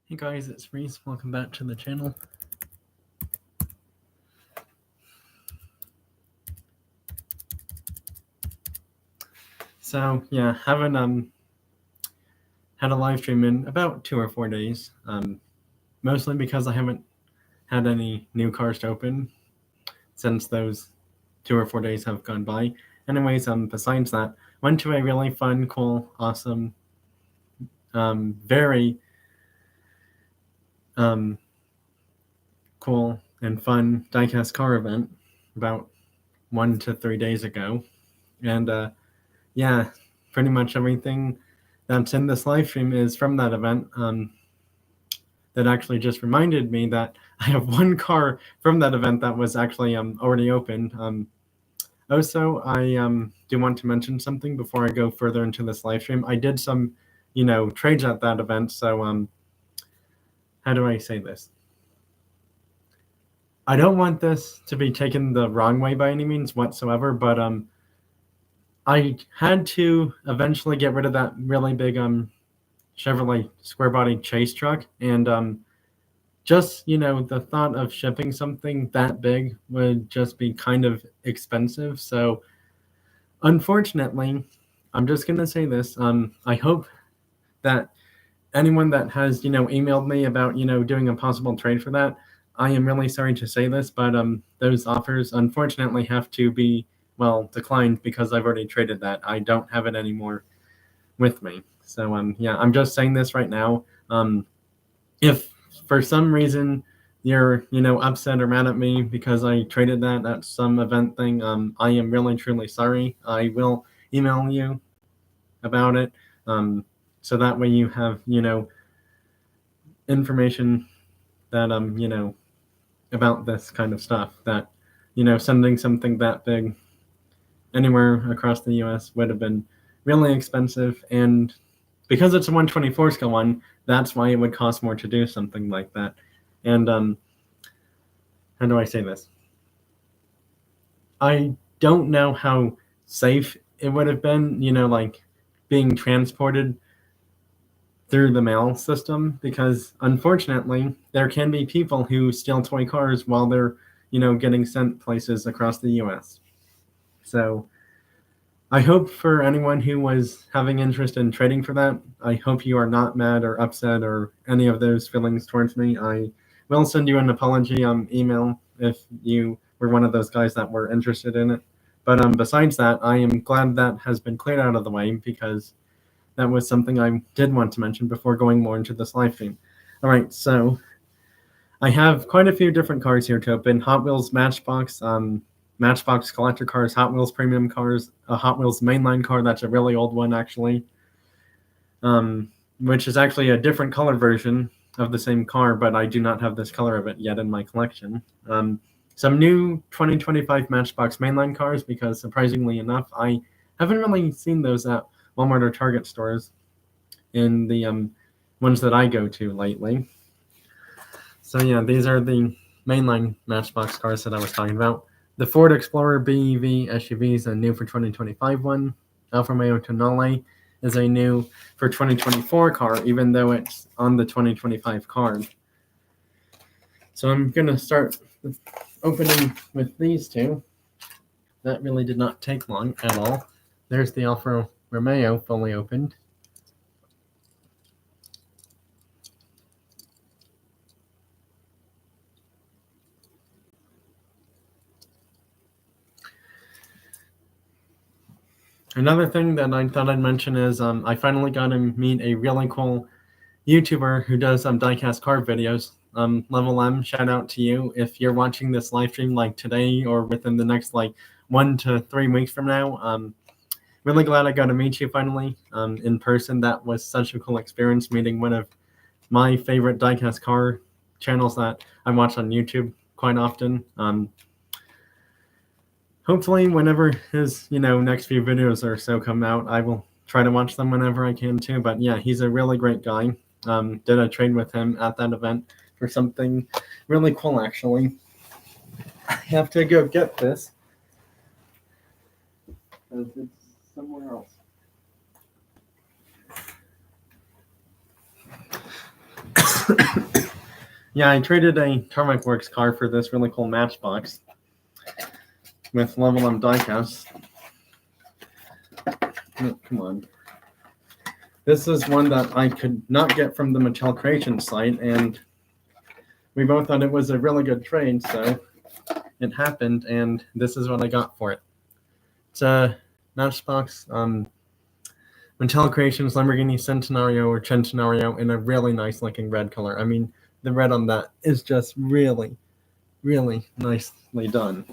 Hey guys, it's Reese. Welcome back to the channel. So yeah, haven't had a live stream in about 2 or 4 days. Mostly because I haven't had any new cars to open since those 2 or 4 days have gone by. Anyways, besides that, went to a really fun, cool, awesome, very cool and fun diecast car event about 1 to 3 days ago, and yeah, pretty much everything that's in this live stream is from that event. That actually just reminded me that I have one car from that event that was actually already opened. Also, I do want to mention something before I go further into this live stream. I did some, trades at that event. So how do I say this? I don't want this to be taken the wrong way by any means whatsoever, but I had to eventually get rid of that really big Chevrolet square body chase truck, and just the thought of shipping something that big would just be kind of expensive. So unfortunately, I'm just gonna say this. I hope that anyone that has emailed me about doing a possible trade for that, I am really sorry to say this, but those offers unfortunately have to be declined because I've already traded that. I don't have it anymore with me. So yeah, I'm just saying this right now. If for some reason you're upset or mad at me because I traded that at some event thing, I am really truly sorry. I will email you about it, so that way you have information that about this kind of stuff, that sending something that big anywhere across the US would have been really expensive, and because it's a 124 scale one, that's why it would cost more to do something like that. And how do I say this? I don't know how safe it would have been, like being transported through the mail system, because unfortunately there can be people who steal toy cars while they're getting sent places across the US. So I hope for anyone who was having interest in trading for that, I hope you are not mad or upset or any of those feelings towards me. I will send you an apology email if you were one of those guys that were interested in it. But besides that, I am glad that has been cleared out of the way, because that was something I did want to mention before going more into this live stream. All right, so I have quite a few different cars here to open. Hot Wheels Matchbox, Matchbox collector cars, Hot Wheels premium cars, a Hot Wheels mainline car that's a really old one actually, which is actually a different color version of the same car, but I do not have this color of it yet in my collection. Some new 2025 Matchbox mainline cars, because surprisingly enough, I haven't really seen those at Walmart or Target stores in the ones that I go to lately. So yeah, these are the mainline Matchbox cars that I was talking about. The Ford Explorer BEV SUV is a new for 2025 one. Alfa Romeo Tonale is a new for 2024 car, even though it's on the 2025 card. So I'm going to start opening with these two. That really did not take long at all. There's the Alfa Romeo fully opened. Another thing that I thought I'd mention is I finally got to meet a really cool YouTuber who does diecast car videos. Level M, shout out to you. If you're watching this live stream like today or within the next 1 to 3 weeks from now, really glad I got to meet you finally in person. That was such a cool experience, meeting one of my favorite diecast car channels that I watch on YouTube quite often. Hopefully whenever his next few videos or so come out, I will try to watch them whenever I can too. But yeah, he's a really great guy. Did a trade with him at that event for something really cool actually. I have to go get this because it's somewhere else. Yeah, I traded a Tarmac Works car for this really cool Matchbox with Level M Diecast. Oh, come on. This is one that I could not get from the Mattel Creation site, and we both thought it was a really good trade, so it happened, and this is what I got for it. It's a Matchbox Mattel Creations Lamborghini Centenario or Centenario in a really nice looking red color. I mean, the red on that is just really, really nicely done.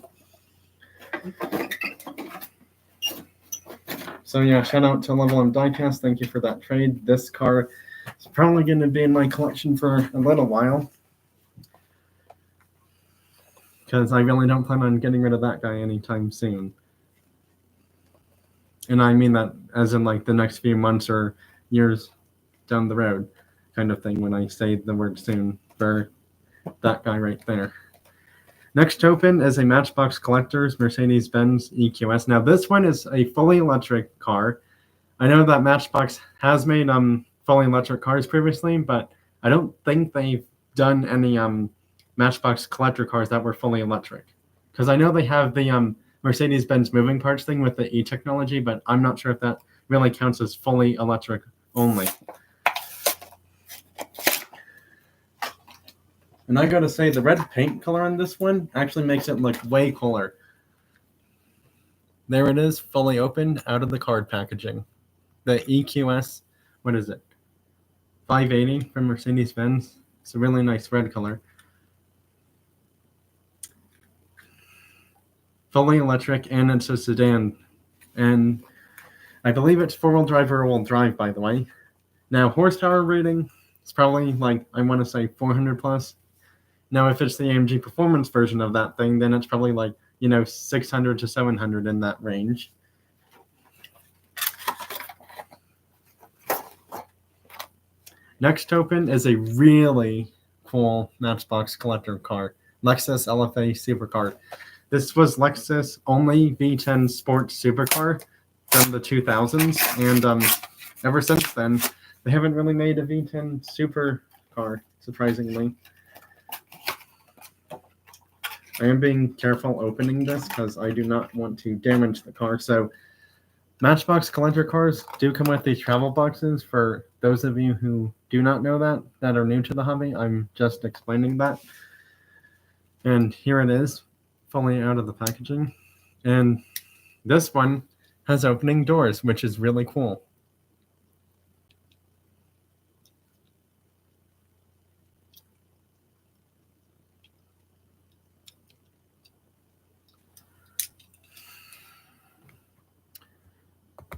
So yeah, shout out to Level M Diecast. Thank you for that trade. This car is probably going to be in my collection for a little while, because I really don't plan on getting rid of that guy anytime soon. And I mean that as in like the next few months or years down the road kind of thing when I say the word soon for that guy right there. Next open is a Matchbox Collectors Mercedes-Benz EQS. Now this one is a fully electric car. I know that Matchbox has made fully electric cars previously, but I don't think they've done any Matchbox collector cars that were fully electric. Because I know they have the Mercedes-Benz moving parts thing with the e-technology, but I'm not sure if that really counts as fully electric only. And I gotta say, the red paint color on this one actually makes it look way cooler. There it is, fully opened out of the card packaging. The EQS, what is it? 580 from Mercedes-Benz. It's a really nice red color. Fully electric, and it's a sedan. And I believe it's four-wheel drive or all-wheel drive, by the way. Now, horsepower rating, it's probably like, I want to say 400 plus. Now, if it's the AMG Performance version of that thing, then it's probably like, 600 to 700 in that range. Next open is a really cool Matchbox collector car, Lexus LFA Supercar. This was Lexus' only V10 sports supercar from the 2000s, and ever since then, they haven't really made a V10 supercar, surprisingly. I am being careful opening this because I do not want to damage the car. So Matchbox collector cars do come with these travel boxes. For those of you who do not know that are new to the hobby, I'm just explaining that. And here it is, fully out of the packaging. And this one has opening doors, which is really cool.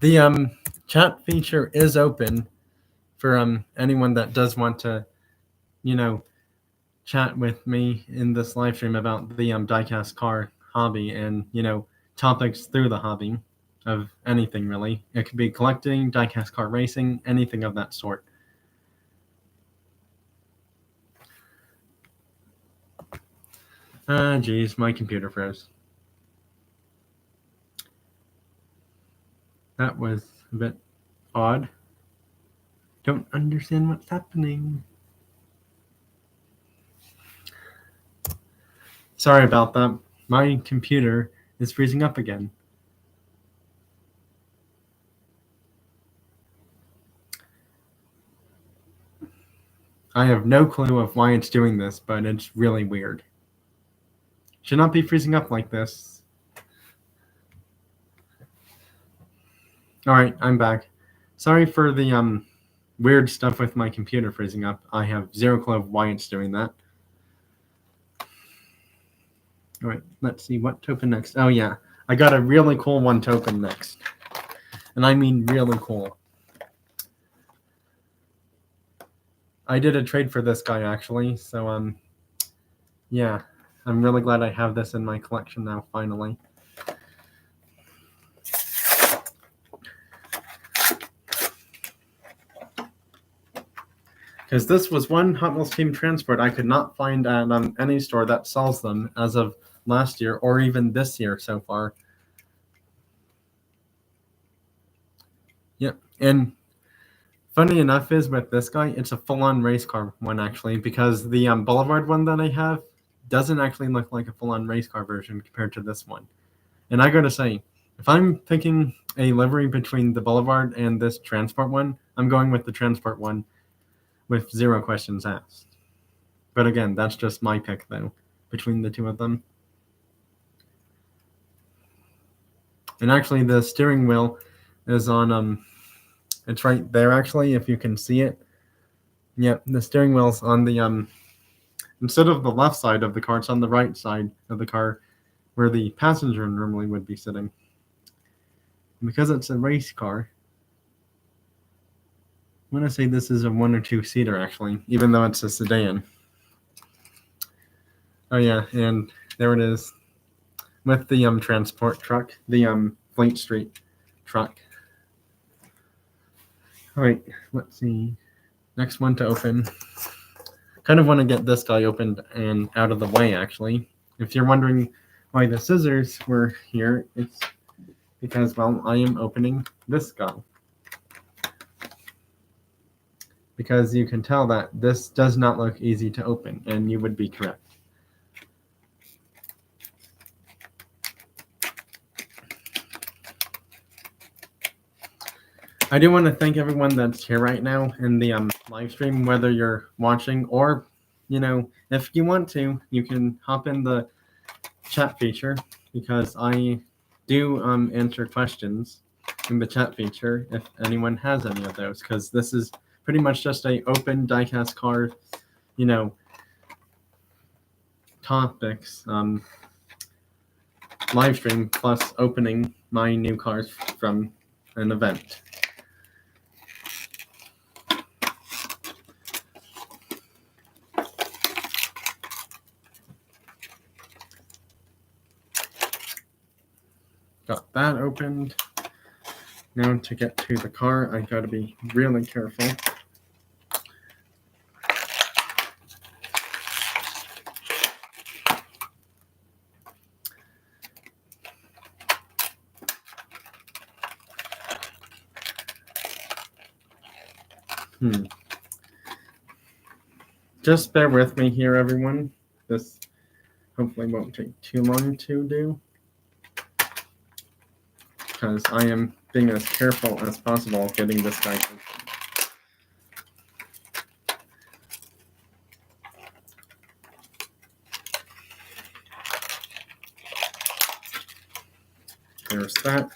The chat feature is open for anyone that does want to, chat with me in this live stream about the diecast car hobby and, topics through the hobby of anything really. It could be collecting, diecast car racing, anything of that sort. Geez, my computer froze. That was a bit odd. Don't understand what's happening. Sorry about that. My computer is freezing up again. I have no clue of why it's doing this, but it's really weird. Should not be freezing up like this. Alright, I'm back. Sorry for the weird stuff with my computer freezing up. I have zero clue of why it's doing that. Alright, let's see what token next. Oh yeah, I got a really cool one token next. And I mean really cool. I did a trade for this guy actually, so yeah, I'm really glad I have this in my collection now finally. Because this was one Hot Wheels Team Transport I could not find at any store that sells them as of last year or even this year so far. Yep, and Funny enough is with this guy, it's a full-on race car one actually, because the Boulevard one that I have doesn't actually look like a full-on race car version compared to this one. And I gotta say, if I'm picking a livery between the Boulevard and this Transport one, I'm going with the Transport one with 0 questions asked. But again, that's just my pick though, between the two of them. And actually the steering wheel is on it's right there actually, if you can see it. Yep, the steering wheel's on the instead of the left side of the car, it's on the right side of the car where the passenger normally would be sitting. And because it's a race car, I want to say this is a 1 or 2 seater actually, even though it's a sedan. Oh yeah, and there it is with the transport truck, the Fleet Street truck. All right, let's see. Next one to open. Kind of want to get this guy opened and out of the way, actually. If you're wondering why the scissors were here, it's because, well, I am opening this guy. Because you can tell that this does not look easy to open, and you would be correct. I do want to thank everyone that's here right now in the live stream, whether you're watching or, if you want to, you can hop in the chat feature because I do answer questions in the chat feature if anyone has any of those, because this is pretty much just a open diecast card, topics live stream plus opening my new cards from an event. Got that opened. Now to get to the car, I gotta be really careful. Just bear with me here, everyone. This hopefully won't take too long to do, because I am being as careful as possible getting this guy open. There's that,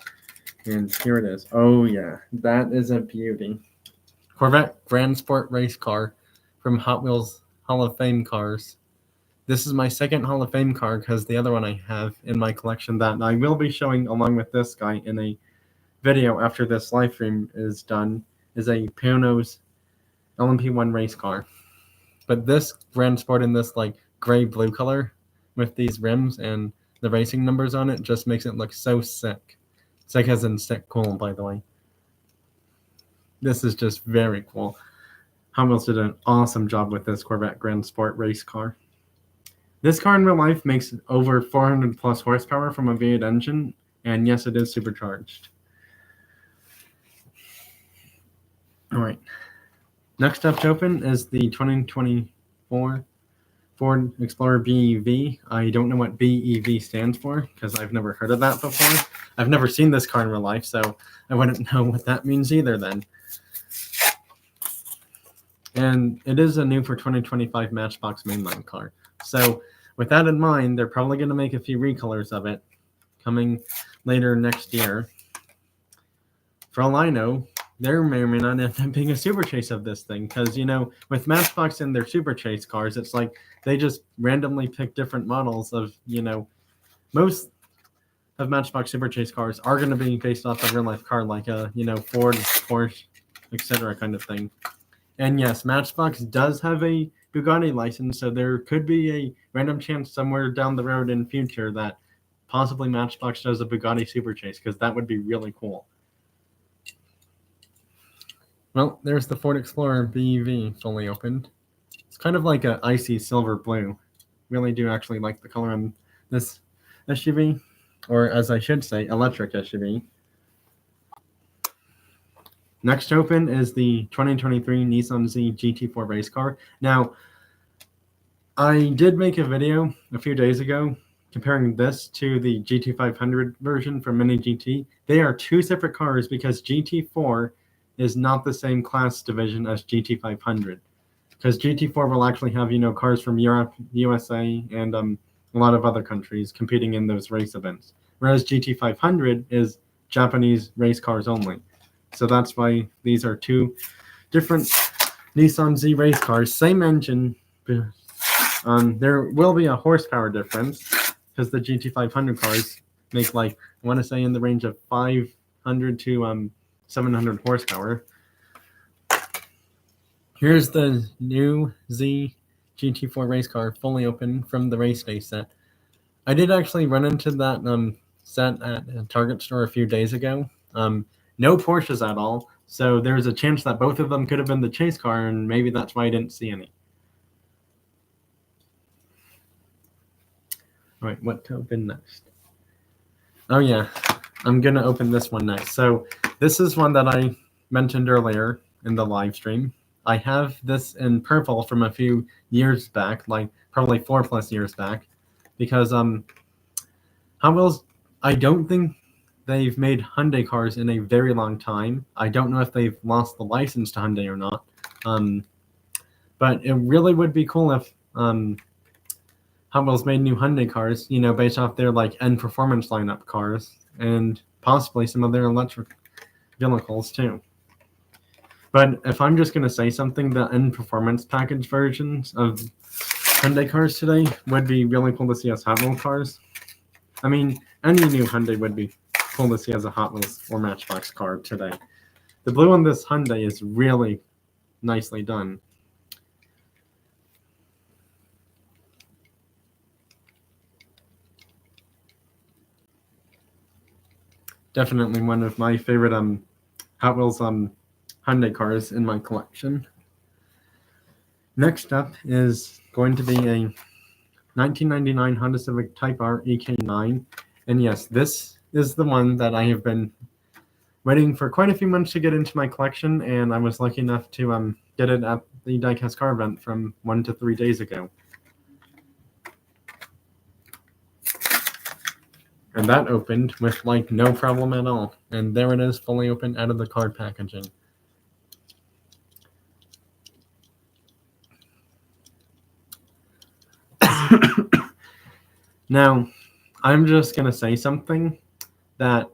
and here it is. Oh yeah, that is a beauty. Corvette Grand Sport race car from Hot Wheels Hall of Fame cars. This is my second Hall of Fame car because the other one I have in my collection that I will be showing along with this guy in a video after this live stream is done is a Pano's LMP1 race car. But this Grand Sport in this like gray-blue color with these rims and the racing numbers on it just makes it look so sick. Sick as in sick cool, by the way. This is just very cool. Hot Wheels did an awesome job with this Corvette Grand Sport race car. This car in real life makes over 400 plus horsepower from a V8 engine, and yes, it is supercharged. All right. Next up to open is the 2024 Ford Explorer BEV. I don't know what BEV stands for because I've never heard of that before. I've never seen this car in real life, so I wouldn't know what that means either then. And it is a new for 2025 Matchbox mainline car. So with that in mind, they're probably going to make a few recolors of it coming later next year. For all I know, there may or may not end up being a Super Chase of this thing because, with Matchbox and their Super Chase cars, it's like they just randomly pick different models of, most of Matchbox Super Chase cars are going to be based off a real-life car like a, Ford, Porsche, etc. kind of thing. And yes, Matchbox does have a Bugatti license, so there could be a random chance somewhere down the road in future that possibly Matchbox does a Bugatti Super Chase, because that would be really cool. Well, there's the Ford Explorer BEV fully opened. It's kind of like an icy silver blue. Really do actually like the color on this SUV, or as I should say, electric SUV. Next to open is the 2023 Nissan Z GT4 race car. Now, I did make a video a few days ago comparing this to the GT500 version from Mini GT. They are two separate cars because GT4 is not the same class division as GT500. Because GT4 will actually have, cars from Europe, USA, and a lot of other countries competing in those race events. Whereas GT500 is Japanese race cars only. So that's why these are two different Nissan Z race cars, same engine. There will be a horsepower difference because the GT500 cars make I want to say in the range of 500 to 700 horsepower. Here's the new Z GT4 race car fully open from the race day set. I did actually run into that set at a Target store a few days ago. No Porsches at all, so there's a chance that both of them could have been the chase car, and maybe that's why I didn't see any. All right, what to open next? Oh yeah, I'm gonna open this one next. So this is one that I mentioned earlier in the live stream. I have this in purple from a few years back, probably 4+ years back, because Hot Wheels, I don't think they've made Hyundai cars in a very long time. I don't know if they've lost the license to Hyundai or not, but it really would be cool if Hot Wheels made new Hyundai cars, based off their N Performance lineup cars, and possibly some of their electric vehicles too. But if I'm just going to say something, the N Performance package versions of Hyundai cars today would be really cool to see as Hot Wheels cars. I mean, any new Hyundai would be cool to see as a Hot Wheels or Matchbox car today. The blue on this Hyundai is really nicely done. Definitely one of my favorite Hot Wheels Hyundai cars in my collection. Next up is going to be a 1999 Honda Civic Type R EK9. And yes, this is the one that I have been waiting for quite a few months to get into my collection, and I was lucky enough to get it at the Diecast car event from 1 to 3 days ago. And that opened with no problem at all. And there it is, fully open out of the card packaging. Now, I'm just going to say something that,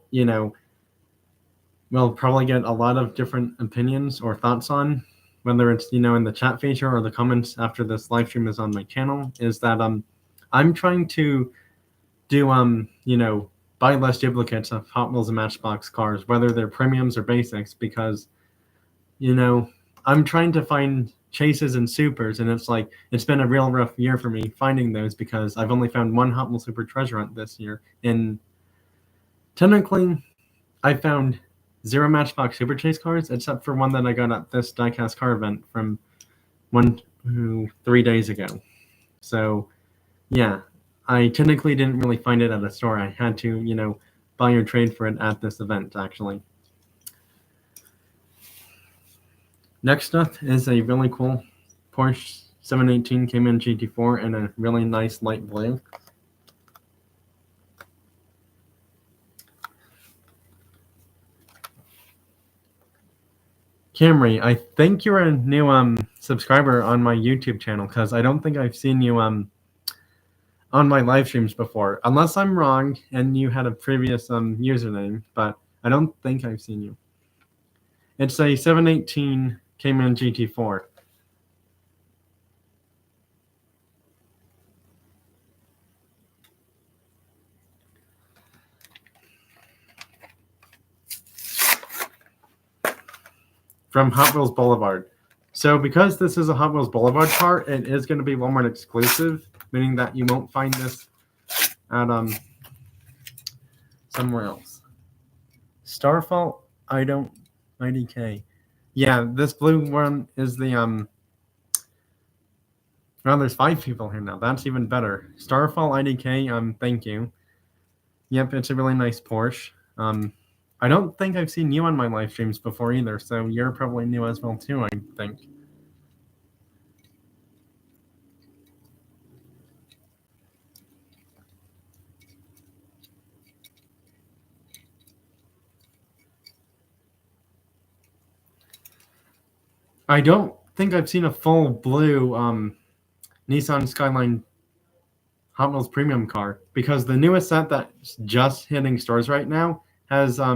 we'll probably get a lot of different opinions or thoughts on, whether it's, in the chat feature or the comments after this live stream is on my channel, is that I'm trying to do, buy less duplicates of Hot Wheels and Matchbox cars, whether they're premiums or basics, because, I'm trying to find chases and supers, and it's been a real rough year for me finding those because I've only found one Hot Wheels Super Treasure Hunt this year. And technically, I found 0 Matchbox Super Chase cars, except for one that I got at this Diecast car event from 3 days ago. So, yeah, I technically didn't really find it at a store. I had to, buy or trade for it at this event, actually. Next up is a really cool Porsche 718 Cayman GT4 in a really nice light blue. Camry, I think you're a new subscriber on my YouTube channel, because I don't think I've seen you on my live streams before, unless I'm wrong and you had a previous username, but I don't think I've seen you. It's a 718 Cayman GT4. From Hot Wheels Boulevard. So because this is a Hot Wheels Boulevard car, it is going to be Walmart exclusive, meaning that you won't find this at somewhere else. Starfall, IDK. Yeah, this blue one is the well, there's 5 people here now. That's even better. Starfall IDK, thank you. Yep, it's a really nice Porsche. I don't think I've seen you on my live streams before either, so you're probably new as well too, I think. I don't think I've seen a full blue Nissan Skyline Hot Wheels premium car, because the newest set that's just hitting stores right now has a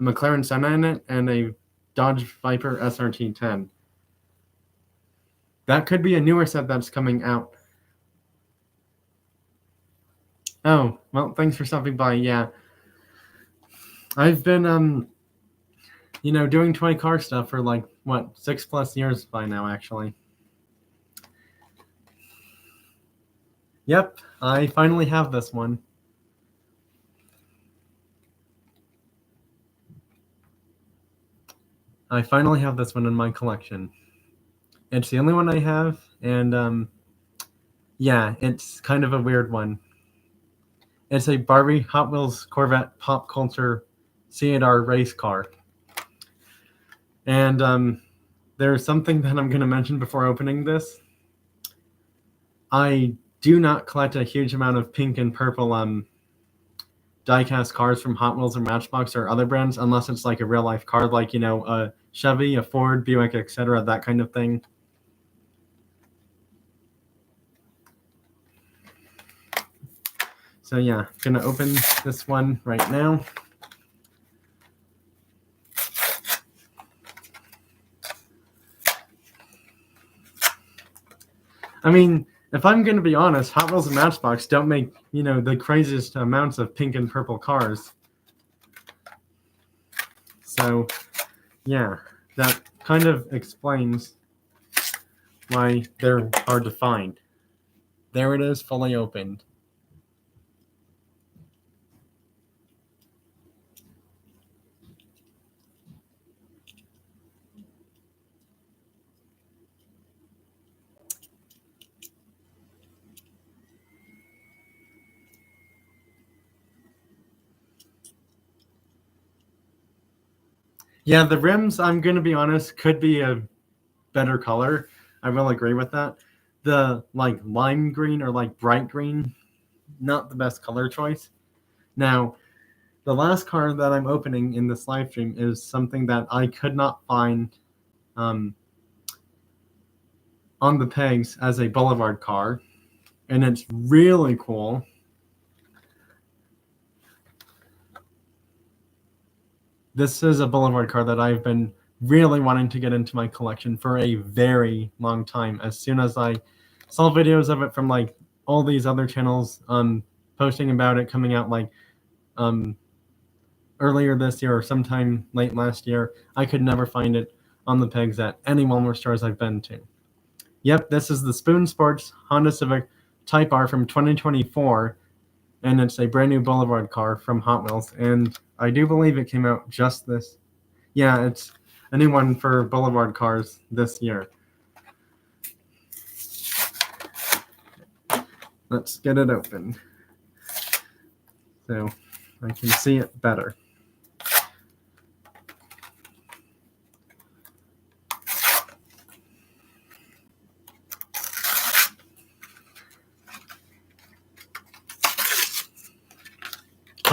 McLaren Senna in it and a Dodge Viper SRT10. That could be a newer set that's coming out. Oh, well, thanks for stopping by. Yeah, I've been doing toy car stuff for like what 6+ years by now, actually. Yep, I finally have this one. I finally have this one in my collection. It's the only one I have, and yeah, it's kind of a weird one. It's a Barbie Hot Wheels Corvette Pop Culture C8R race car. And there's something that I'm going to mention before opening this. I do not collect a huge amount of pink and purple diecast cars from Hot Wheels or Matchbox or other brands, unless it's like a real life car, like a Chevy, a Ford, Buick, etc., that kind of thing. So yeah, I'm gonna open this one right now. I mean, if I'm gonna be honest, Hot Wheels and Matchbox don't make the craziest amounts of pink and purple cars. So yeah, that kind of explains why they're hard to find. There it is, fully opened. Yeah, the rims, I'm going to be honest, could be a better color. I will agree with that. The like lime green or like bright green, not the best color choice. Now, the last car that I'm opening in this live stream is something that I could not find on the pegs as a Boulevard car, and it's really cool. This is a Boulevard car that I've been really wanting to get into my collection for a very long time. As soon as I saw videos of it from like all these other channels posting about it coming out like earlier this year or sometime late last year, I could never find it on the pegs at any Walmart stores I've been to. Yep, this is the Spoon Sports Honda Civic Type R from 2024, and it's a brand new Boulevard car from Hot Wheels, and I do believe it came out just this. Yeah, it's a new one for Boulevard cars this year. Let's get it open so I can see it better.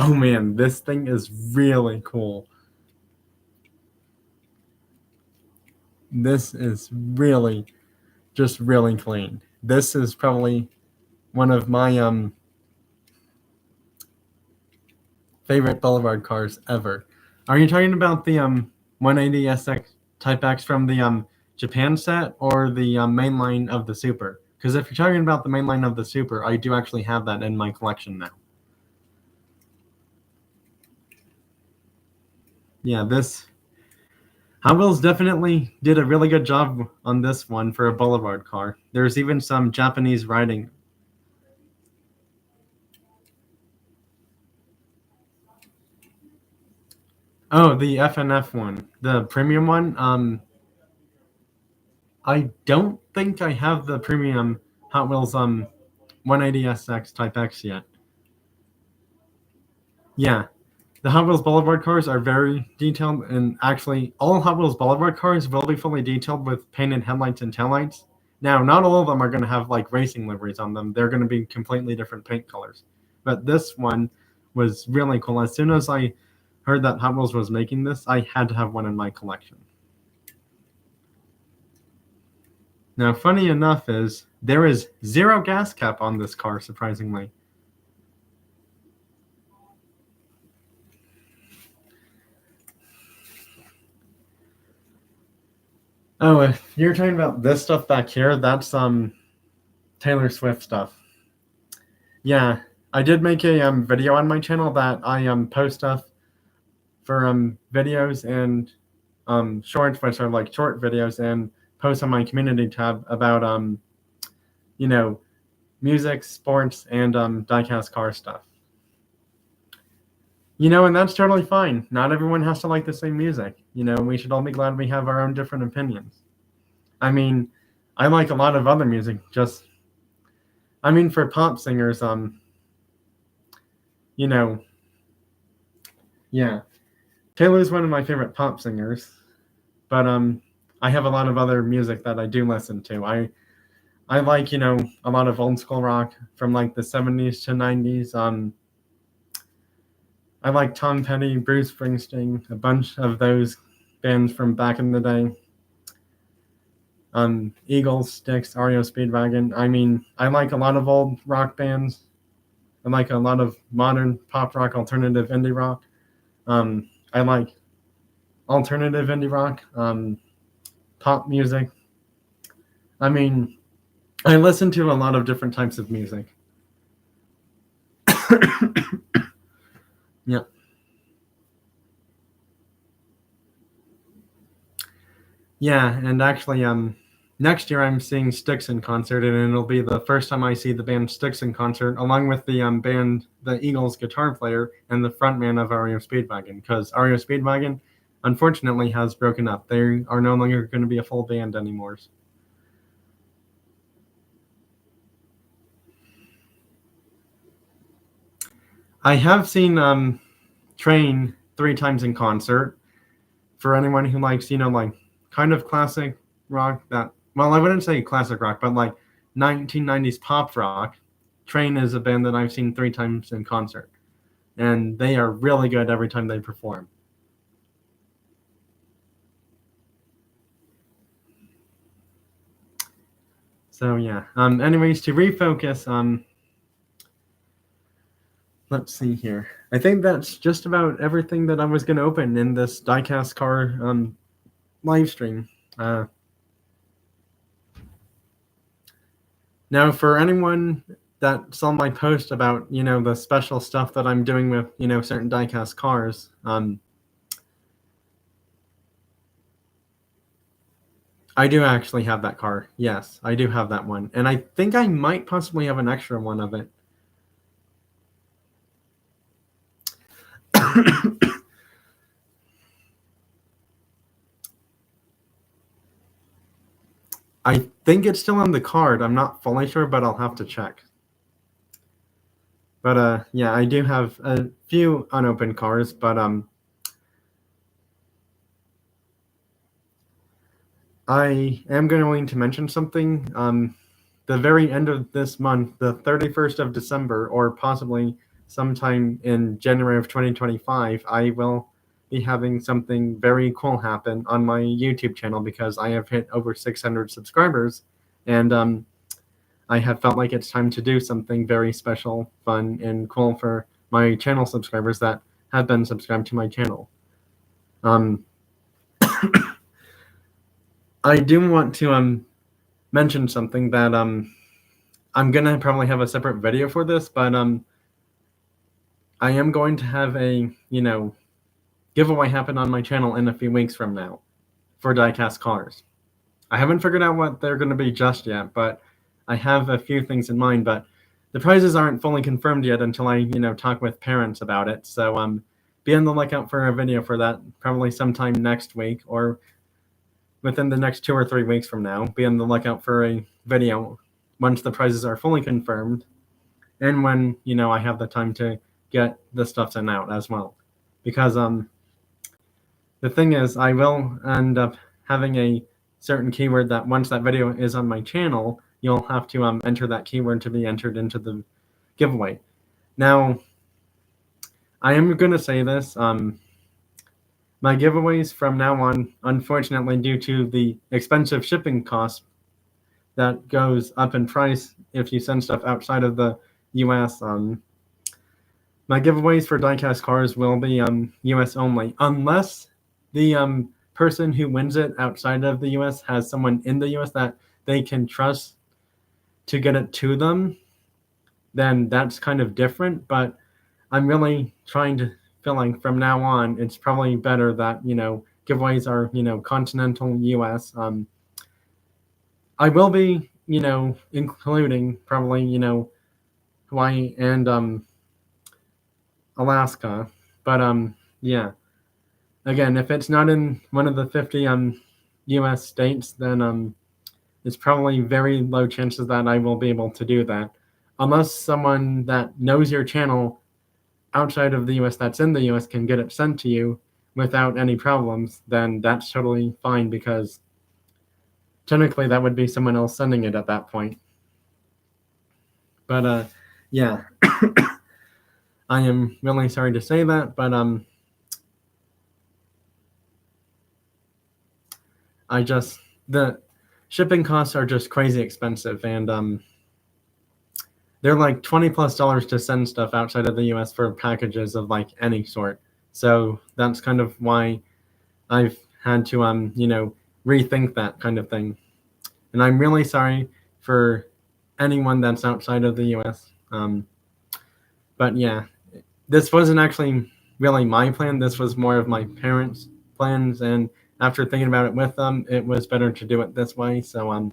Oh man, this thing is really cool. This is really, just really clean. This is probably one of my favorite Boulevard cars ever. Are you talking about the 180SX Type X from the Japan set or the mainline of the Super? Because if you're talking about the mainline of the Super, I do actually have that in my collection now. Yeah, this Hot Wheels definitely did a really good job on this one for a Boulevard car. There's even some Japanese writing. Oh, the FNF one, the premium one. I don't think I have the premium Hot Wheels 180SX Type X yet. Yeah, the Hot Wheels Boulevard cars are very detailed, and actually, all Hot Wheels Boulevard cars will be fully detailed with painted headlights and taillights. Now, not all of them are going to have like racing liveries on them. They're going to be completely different paint colors. But this one was really cool. As soon as I heard that Hot Wheels was making this, I had to have one in my collection. Now, funny enough is there is 0 gas cap on this car, surprisingly. Oh, if you're talking about this stuff back here, that's Taylor Swift stuff. Yeah, I did make a video on my channel that I post stuff for videos and shorts, which are like short videos, and post on my community tab about you know, music, sports, and diecast car stuff. You know, and that's totally fine. Not everyone has to like the same music. You know, we should all be glad we have our own different opinions. I mean, I like a lot of other music. For pop singers, you know, yeah, Taylor's one of my favorite pop singers, but I have a lot of other music that I do listen to. I like, you know, a lot of old school rock from like the 70s to 90s. I like Tom Petty, Bruce Springsteen, a bunch of those bands from back in the day. Eagles, Styx, REO Speedwagon. I like a lot of old rock bands. I like a lot of modern pop rock, alternative indie rock. I like alternative indie rock, pop music. I listen to a lot of different types of music. Yeah. Yeah, and actually, next year I'm seeing Styx in concert, and it'll be the first time I see the band Styx in concert, along with the band, the Eagles guitar player, and the frontman of REO Speedwagon, because REO Speedwagon, unfortunately, has broken up. They are no longer going to be a full band anymore. I have seen Train 3 times in concert. For anyone who likes, you know, like kind of classic rock that, well, I wouldn't say classic rock, but like 1990s pop rock, Train is a band that I've seen 3 times in concert. And they are really good every time they perform. So yeah. Anyways, to refocus, let's see here. I think that's just about everything that I was going to open in this diecast car live stream. Now, for anyone that saw my post about, you know, the special stuff that I'm doing with, you know, certain diecast cars, I do actually have that car. Yes, I do have that one. And I think I might possibly have an extra one of it. I think it's still on the card. I'm not fully sure, but I'll have to check. But yeah, I do have a few unopened cars, but I am going to mention something. The very end of this month, the 31st of December, or possibly sometime in January of 2025, I will be having something very cool happen on my YouTube channel because I have hit over 600 subscribers, and I have felt like it's time to do something very special, fun, and cool for my channel subscribers that have been subscribed to my channel. I do want to mention something that I'm gonna probably have a separate video for this, but I am going to have a, you know, giveaway happen on my channel in a few weeks from now for diecast cars. I haven't figured out what they're going to be just yet, but I have a few things in mind, but the prizes aren't fully confirmed yet until I, you know, talk with parents about it. So be on the lookout for a video for that probably sometime next week or within the next 2 or 3 weeks from now. Be on the lookout for a video once the prizes are fully confirmed and when, you know, I have the time to get the stuff sent out as well. because the thing is, I will end up having a certain keyword that once that video is on my channel, you'll have to enter that keyword to be entered into the giveaway. Now, I am going to say this. My giveaways from now on, unfortunately, due to the expensive shipping costs that goes up in price if you send stuff outside of the U.S., my giveaways for diecast cars will be U.S. only, unless the person who wins it outside of the U.S. has someone in the U.S. that they can trust to get it to them. Then that's kind of different. But I'm really trying to feel like from now on, it's probably better that giveaways are continental U.S. I will be including probably Hawaii and Alaska, but yeah. Again, if it's not in one of the 50 U.S. states, then it's probably very low chances that I will be able to do that, unless someone that knows your channel outside of the U.S. that's in the U.S. can get it sent to you without any problems. Then that's totally fine, because technically that would be someone else sending it at that point. But yeah. I am really sorry to say that, but the shipping costs are just crazy expensive, and they're like $20+ to send stuff outside of the US for packages of like any sort. So that's kind of why I've had to rethink that kind of thing. And I'm really sorry for anyone that's outside of the US. But yeah, this wasn't actually really my plan. This was more of my parents' plans, and after thinking about it with them, it was better to do it this way. So I'm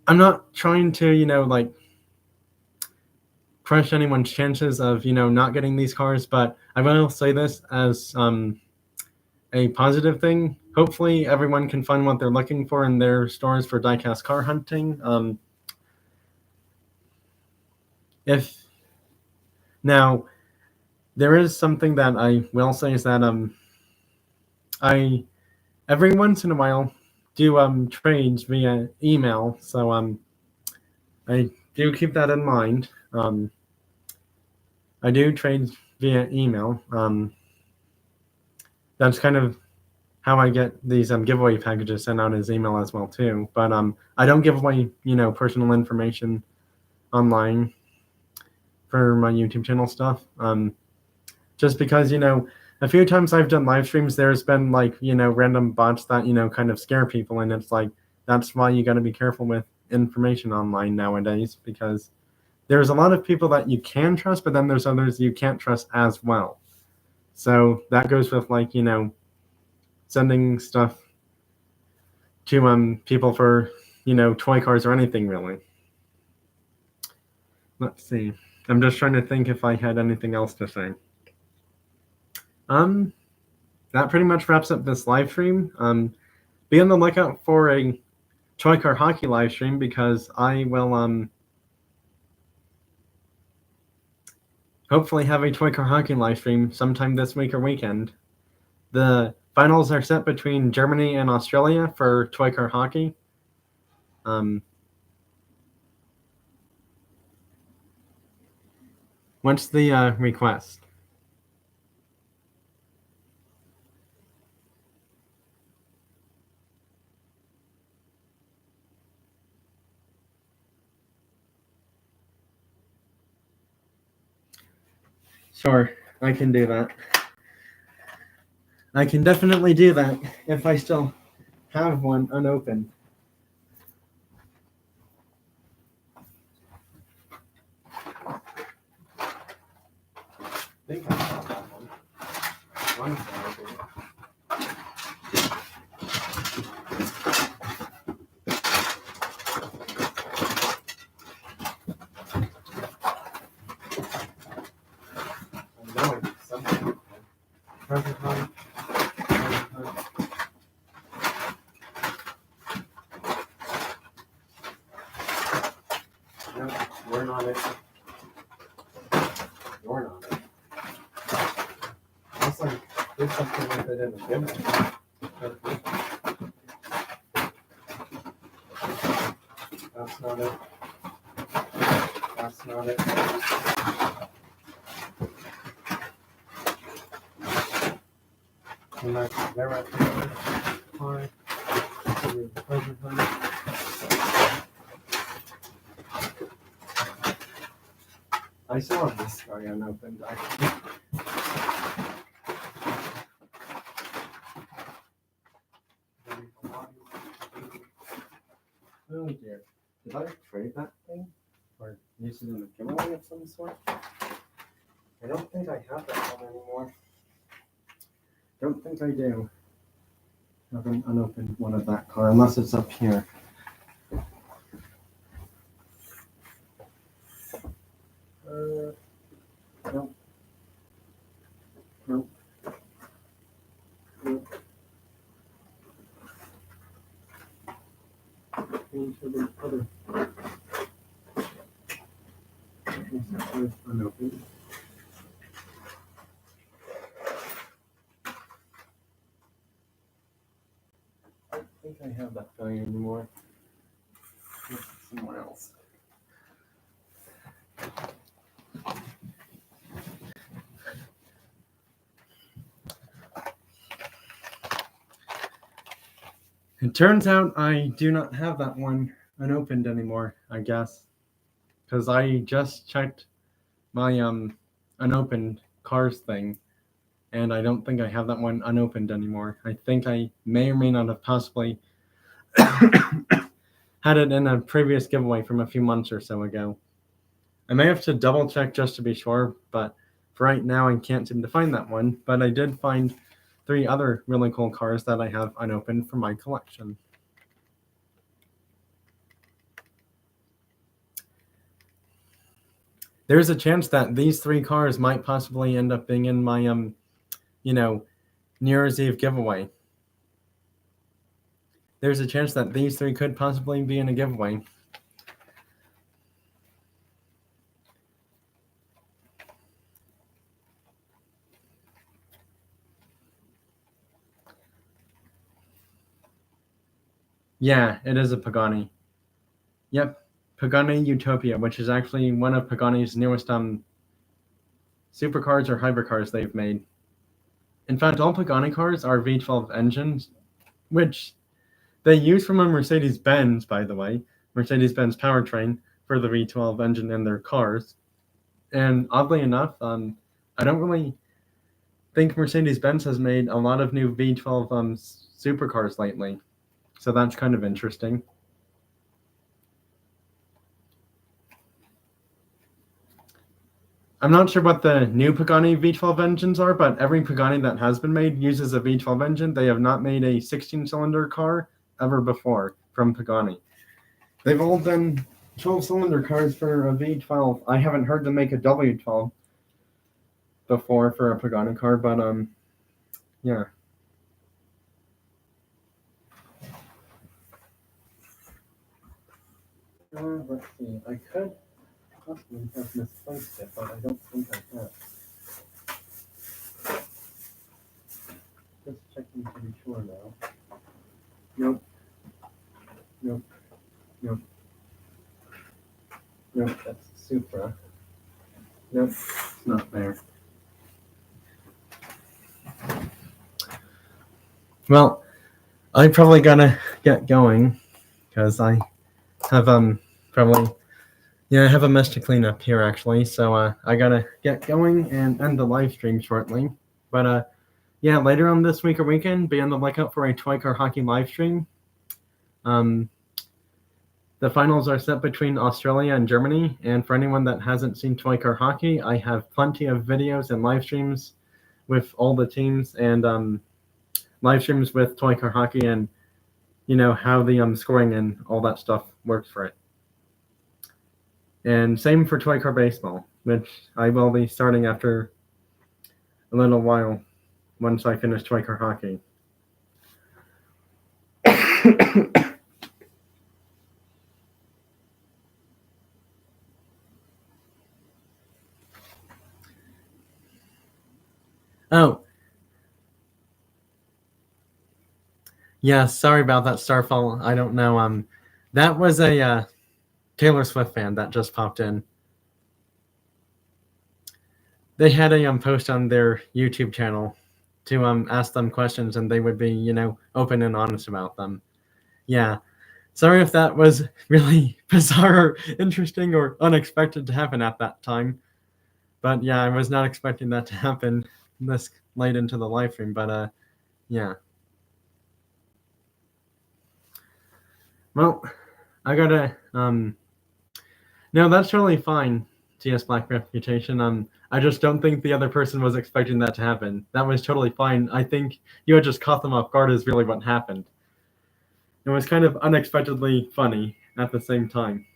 not trying to like crush anyone's chances of not getting these cars, but I will say this as a positive thing. Hopefully everyone can find what they're looking for in their stores for diecast car hunting. Now, there is something that I will say, is that I every once in a while do trades via email, so I do keep that in mind. I do trade via email. That's kind of how I get these giveaway packages sent out as email as well too. But I don't give away personal information online for my YouTube channel stuff. Just because a few times I've done live streams, there's been like random bots that kind of scare people, and it's like that's why you got to be careful with information online nowadays, because there's a lot of people that you can trust, but then there's others you can't trust as well. So that goes with like sending stuff to people for toy cars or anything really. Let's see. I'm just trying to think if I had anything else to say. That pretty much wraps up this live stream. Be on the lookout for a toy car hockey live stream, because I will hopefully have a toy car hockey live stream sometime this week or weekend. The finals are set between Germany and Australia for toy car hockey. What's the request? Sure, I can do that. I can definitely do that if I still have one unopened. I think I have that one. You're not it. You're not it. do something with it in the giveaway. That's not it. That's not it. And that's there right there. Fine. Pleasure hunt. I saw this guy unopened actually. Oh dear. Did I trade that thing? Or use it in a giveaway of some sort? I don't think I have that one anymore. Don't think I do. I have an unopened one of that car, unless it's up here. Nope. Nope. Nope. Into the other. Unopened. I don't think I have that guy anymore. It's somewhere else. It turns out I do not have that one unopened anymore, I guess. Because I just checked my unopened cars thing, and I don't think I have that one unopened anymore. I think I may or may not have possibly had it in a previous giveaway from a few months or so ago. I may have to double check just to be sure, but for right now I can't seem to find that one. But I did find 3 other really cool cars that I have unopened from my collection. There's a chance that these 3 cars might possibly end up being in my New Year's Eve giveaway. There's a chance that these 3 could possibly be in a giveaway. Yeah, it is a Pagani. Yep, Pagani Utopia, which is actually one of Pagani's newest supercars or hypercars they've made. In fact, all Pagani cars are V12 engines, which they use from a Mercedes-Benz, by the way, Mercedes-Benz powertrain for the V12 engine in their cars. And oddly enough, I don't really think Mercedes-Benz has made a lot of new V12 supercars lately. So that's kind of interesting. I'm not sure what the new Pagani V12 engines are, but every Pagani that has been made uses a V12 engine. They have not made a 16-cylinder car ever before from Pagani. They've all been 12-cylinder cars for a V12. I haven't heard them make a W12 before for a Pagani car, but yeah. Let's see. I could possibly have misplaced it, but I don't think I have. Just checking to be sure now. Nope. Nope. Nope. Nope, that's Supra. Nope, it's not there. Well, I probably gotta get going because I have probably I have a mess to clean up here actually, so I gotta get going and end the live stream shortly. But yeah, later on this week or weekend, be on the lookout for a toy car hockey live stream. The finals are set between Australia and Germany, and for anyone that hasn't seen toy car hockey, I have plenty of videos and live streams with all the teams and live streams with toy car hockey and how the scoring and all that stuff works for it. And same for toy car baseball, which I will be starting after a little while once I finish toy car hockey. Oh, Yeah, sorry about that, Starfall. I don't know. That was a Taylor Swift fan that just popped in. They had a post on their YouTube channel to ask them questions, and they would be open and honest about them. Yeah, sorry if that was really bizarre, or interesting, or unexpected to happen at that time. But yeah, I was not expecting that to happen this late into the live stream. But yeah. Well, I gotta no, that's totally fine, TS Black Reputation. I just don't think the other person was expecting that to happen. That was totally fine. I think you had just caught them off guard is really what happened. It was kind of unexpectedly funny at the same time.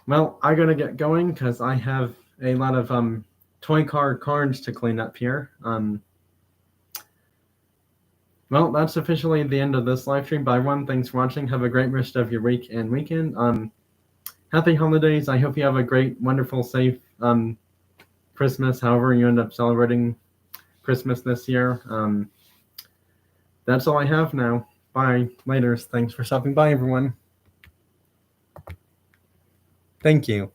Well, I gotta get going because I have a lot of toy car cards to clean up here. Well, that's officially the end of this live stream. By one, thanks for watching. Have a great rest of your week and weekend. Happy holidays. I hope you have a great, wonderful, safe Christmas, however you end up celebrating Christmas this year. That's all I have now. Bye. Later. Thanks for stopping by, everyone. Thank you.